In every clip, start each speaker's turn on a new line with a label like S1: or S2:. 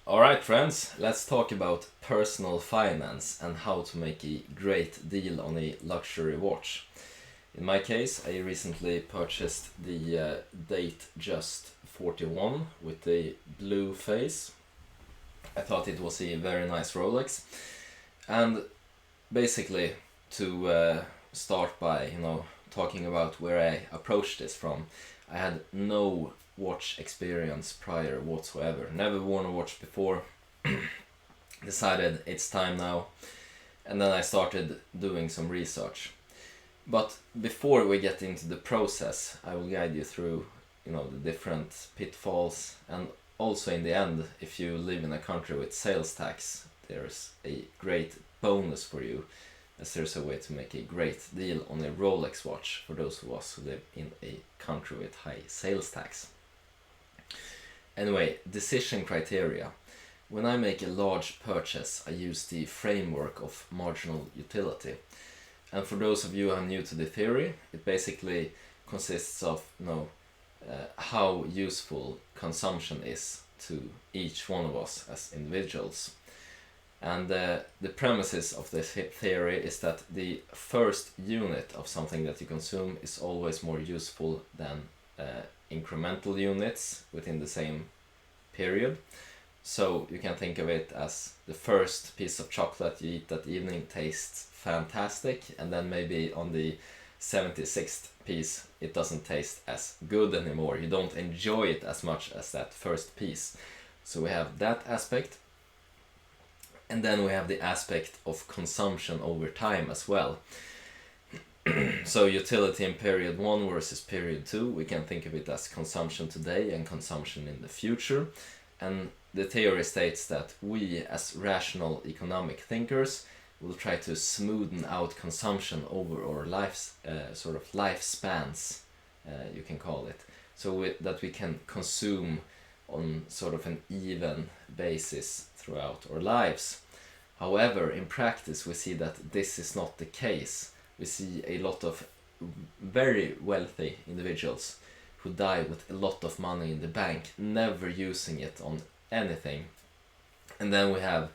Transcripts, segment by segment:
S1: Alright, friends, let's talk about personal finance and how to make a great deal on a luxury watch. In my case, I recently purchased the Datejust 41 with the blue face. I thought it was a very nice Rolex, and basically to start by talking about where I approached this from. I had no watch experience prior whatsoever. Never worn a watch before. Decided it's time now, and then I started doing some research. But before we get into the process, I will guide you through the different pitfalls, and also in the end, if you live in a country with sales tax, there's a great bonus for you, as there's a way to make a great deal on a Rolex watch for those of us who live in a country with high sales tax. Anyway, decision criteria. When I make a large purchase, I use the framework of marginal utility. And for those of you who are new to the theory, it basically consists of how useful consumption is to each one of us as individuals. And the premises of this theory is that the first unit of something that you consume is always more useful than incremental units within the same period. So you can think of it as the first piece of chocolate you eat that evening tastes fantastic, and then maybe on the 76th piece it doesn't taste as good anymore. You don't enjoy it as much as that first piece. So we have that aspect. And then we have the aspect of consumption over time as well. So utility in period 1 versus period 2, we can think of it as consumption today and consumption in the future. And the theory states that we as rational economic thinkers will try to smoothen out consumption over our lives, sort of lifespans, you can call it. So that we can consume on sort of an even basis throughout our lives. However, in practice we see that this is not the case. We see a lot of very wealthy individuals who die with a lot of money in the bank, never using it on anything. And then we have,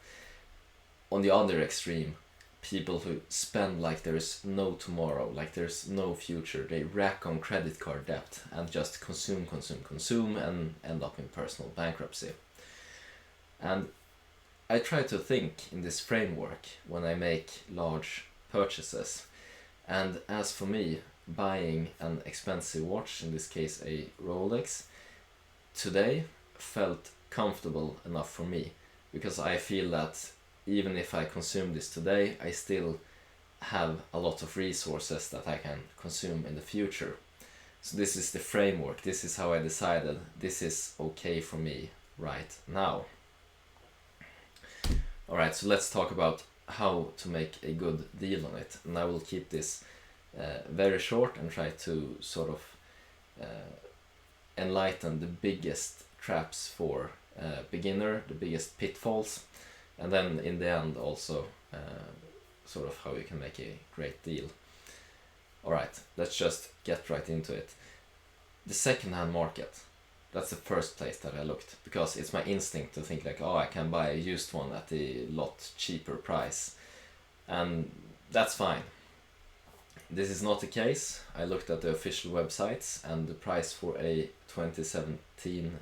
S1: on the other extreme, people who spend like there is no tomorrow, like there's no future. They rack on credit card debt and just consume, and end up in personal bankruptcy. And I try to think in this framework when I make large purchases. And as for me, buying an expensive watch, in this case a Rolex, today felt comfortable enough for me, because I feel that even if I consume this today, I still have a lot of resources that I can consume in the future. So this is the framework, this is how I decided this is okay for me right now. Alright, so let's talk about how to make a good deal on it, and I will keep this very short and try to sort of enlighten the biggest traps for beginner, the biggest pitfalls, and then in the end also sort of how you can make a great deal. Alright, let's just get right into it. The secondhand market. That's the first place that I looked, because it's my instinct to think like, oh, I can buy a used one at a lot cheaper price. And that's fine. This is not the case. I looked at the official websites, and the price for a 2017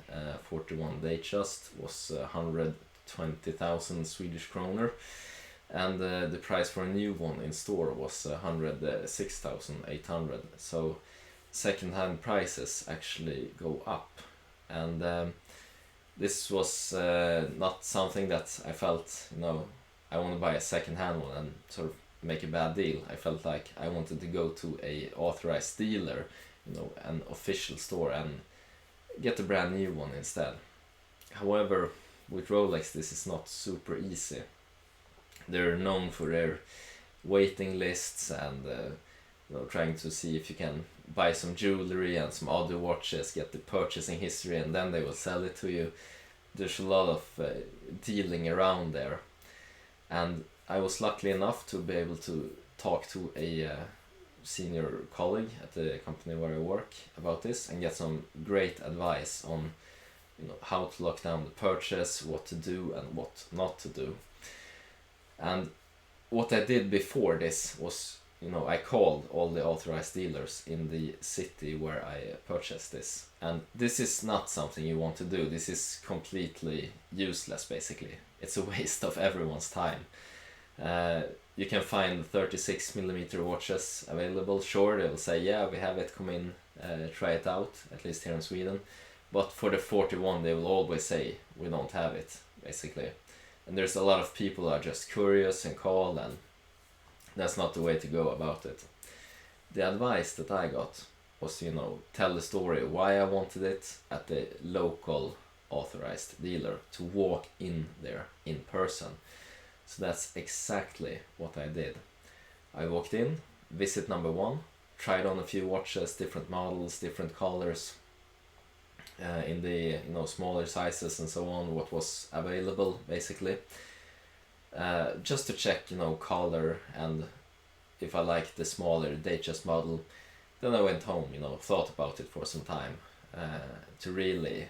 S1: 41 Datejust was 120,000 Swedish kroner. And the price for a new one in store was 106,800. So secondhand prices actually go up. And this was not something that I felt, I want to buy a second-hand one and sort of make a bad deal. I felt like I wanted to go to a authorized dealer, an official store, and get a brand new one instead. However, with Rolex this is not super easy. They're known for their waiting lists and trying to see if you can buy some jewelry and some other watches, get the purchasing history, and then they will sell it to you. There's a lot of dealing around there, and I was lucky enough to be able to talk to a senior colleague at the company where I work about this and get some great advice on how to lock down the purchase, what to do and what not to do. And what I did before this was, I called all the authorized dealers in the city where I purchased this. And this is not something you want to do. This is completely useless, basically. It's a waste of everyone's time. You can find 36mm watches available. Sure, they'll say, yeah, we have it, come in, try it out, at least here in Sweden. But for the 41, they will always say, we don't have it, basically. And there's a lot of people who are just curious and call, and that's not the way to go about it. The advice that I got was, tell the story why I wanted it at the local authorized dealer, to walk in there in person. So that's exactly what I did. I walked in, visit number 1, tried on a few watches, different models, different colors, in the smaller sizes and so on, what was available basically, just to check color, and if I liked the smaller Datejust model. Then I went home, thought about it for some time, to really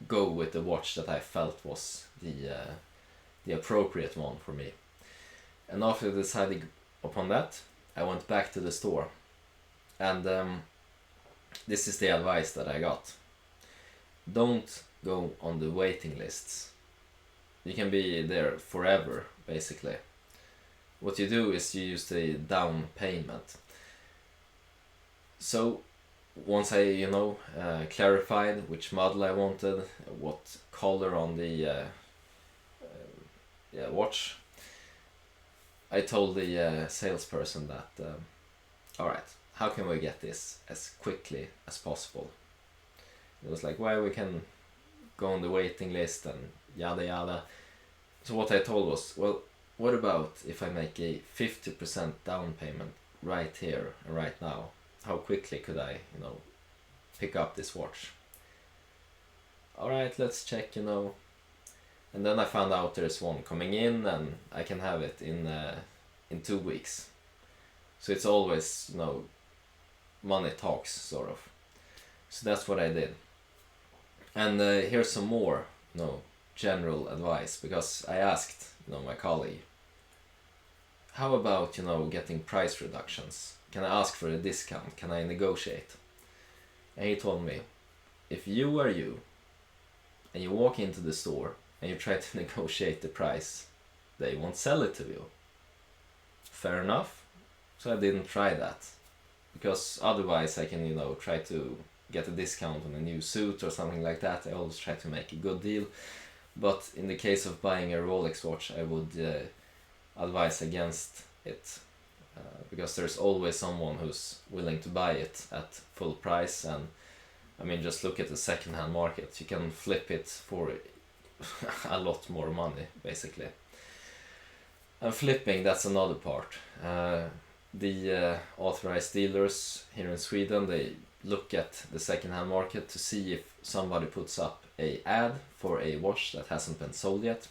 S1: go with the watch that I felt was the appropriate one for me. And after deciding upon that, I went back to the store, and this is the advice that I got. Don't go on the waiting lists. You can be there forever, basically. What you do is you use the down payment. So once I, clarified which model I wanted, what color on the watch, I told the salesperson that, alright, how can we get this as quickly as possible? It was like, well, we can go on the waiting list and yada yada. So what I told was, well, what about if I make a 50% down payment right here and right now? How quickly could I, pick up this watch? Alright, let's check, And then I found out there's one coming in, and I can have it in 2 weeks. So it's always, money talks, sort of. So that's what I did. And here's some more, general advice, because I asked, my colleague, how about, getting price reductions? Can I ask for a discount? Can I negotiate? And he told me, if you are you, and you walk into the store, and you try to negotiate the price, they won't sell it to you. Fair enough. So I didn't try that, because otherwise I can, try to get a discount on a new suit or something like that. I always try to make a good deal. But in the case of buying a Rolex watch, I would advise against it, because there's always someone who's willing to buy it at full price. And I mean, just look at the secondhand market. You can flip it for a lot more money, basically. And flipping, that's another part. The authorized dealers here in Sweden, they look at the secondhand market to see if somebody puts up a ad for a watch that hasn't been sold yet.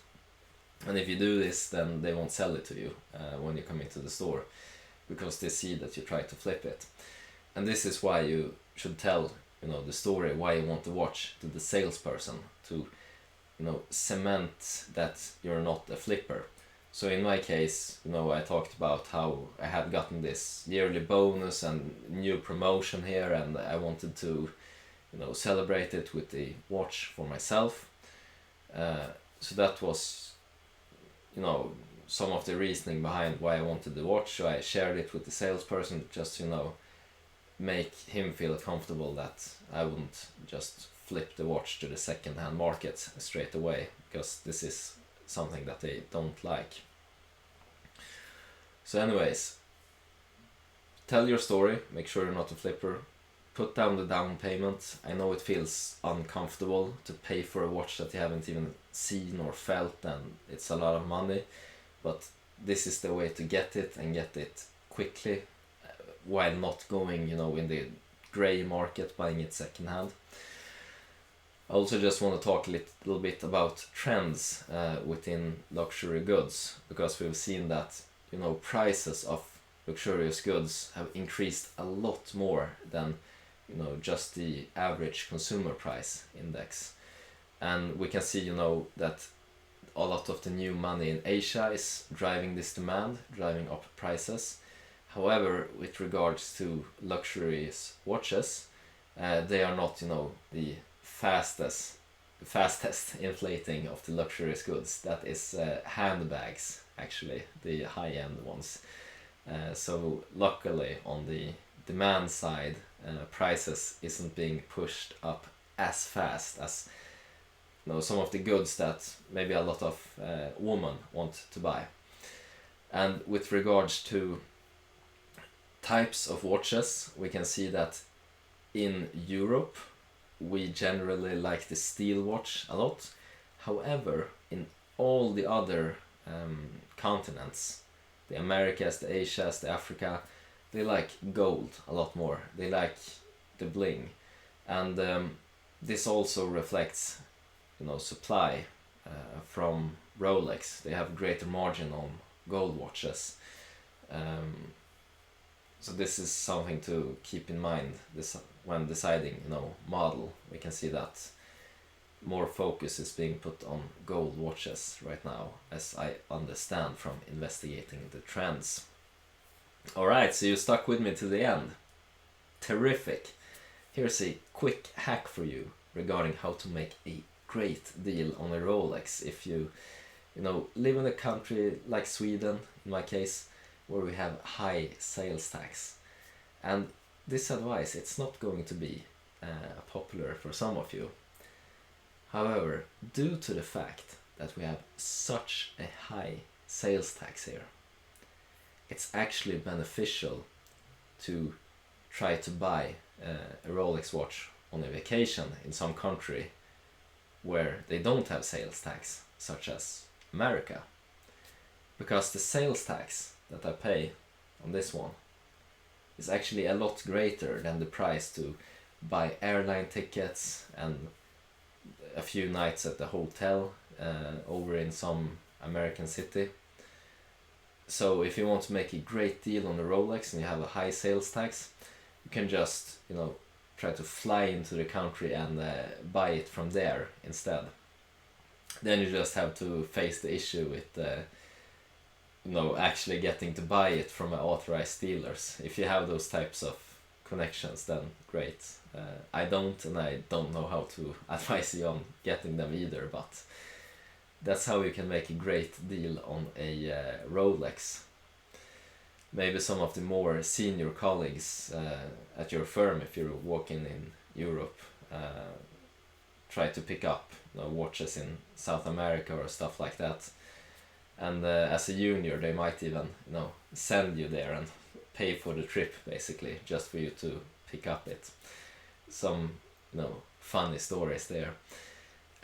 S1: And if you do this, then they won't sell it to you when you come into the store, because they see that you try to flip it. And this is why you should tell, the story why you want the watch to the salesperson, to, cement that you're not a flipper. So in my case, I talked about how I had gotten this yearly bonus and new promotion here, and I wanted to, celebrate it with the watch for myself. So that was, some of the reasoning behind why I wanted the watch. So I shared it with the salesperson, just, make him feel comfortable that I wouldn't just flip the watch to the second-hand market straight away, because this is something that they don't like. So anyways, tell your story, make sure you're not a flipper, put down the down payment. I know it feels uncomfortable to pay for a watch that you haven't even seen or felt, and it's a lot of money, but this is the way to get it, and get it quickly, while not going, in the grey market, buying it secondhand. I also just want to talk a little bit about trends within luxury goods, because we've seen that, prices of luxurious goods have increased a lot more than just the average consumer price index. And we can see, that a lot of the new money in Asia is driving this demand, driving up prices. However, with regards to luxurious watches, they are not, the fastest inflating of the luxurious goods. That is handbags, actually, the high-end ones. So luckily, on the demand side, prices isn't being pushed up as fast as some of the goods that maybe a lot of women want to buy. And with regards to types of watches, we can see that in Europe we generally like the steel watch a lot. However, in all the other continents, the Americas, the Asias, the Africa, they like gold a lot more. They like the bling. And this also reflects supply from Rolex. They have greater margin on gold watches. So this is something to keep in mind when deciding model. We can see that more focus is being put on gold watches right now, as I understand from investigating the trends. Alright, so you stuck with me to the end. Terrific. Here's a quick hack for you regarding how to make a great deal on a Rolex if you live in a country like Sweden, in my case, where we have high sales tax. And this advice, it's not going to be popular for some of you. However, due to the fact that we have such a high sales tax here, it's actually beneficial to try to buy a Rolex watch on a vacation in some country where they don't have sales tax, such as America. Because the sales tax that I pay on this one is actually a lot greater than the price to buy airline tickets and a few nights at the hotel over in some American city. So if you want to make a great deal on the Rolex and you have a high sales tax, you can just try to fly into the country and buy it from there instead. Then you just have to face the issue with actually getting to buy it from authorized dealers. If you have those types of connections, then great. I don't, and I don't know how to advise you on getting them either, but that's how you can make a great deal on a Rolex. Maybe some of the more senior colleagues at your firm, if you're working in Europe, try to pick up watches in South America or stuff like that. And as a junior, they might even send you there and pay for the trip, basically, just for you to pick up it. Some funny stories there.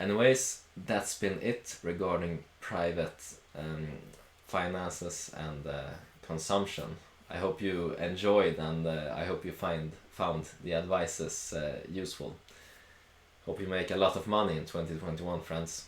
S1: Anyways, that's been it regarding private finances and consumption. I hope you enjoyed, and I hope you found the advices useful. Hope you make a lot of money in 2021, friends.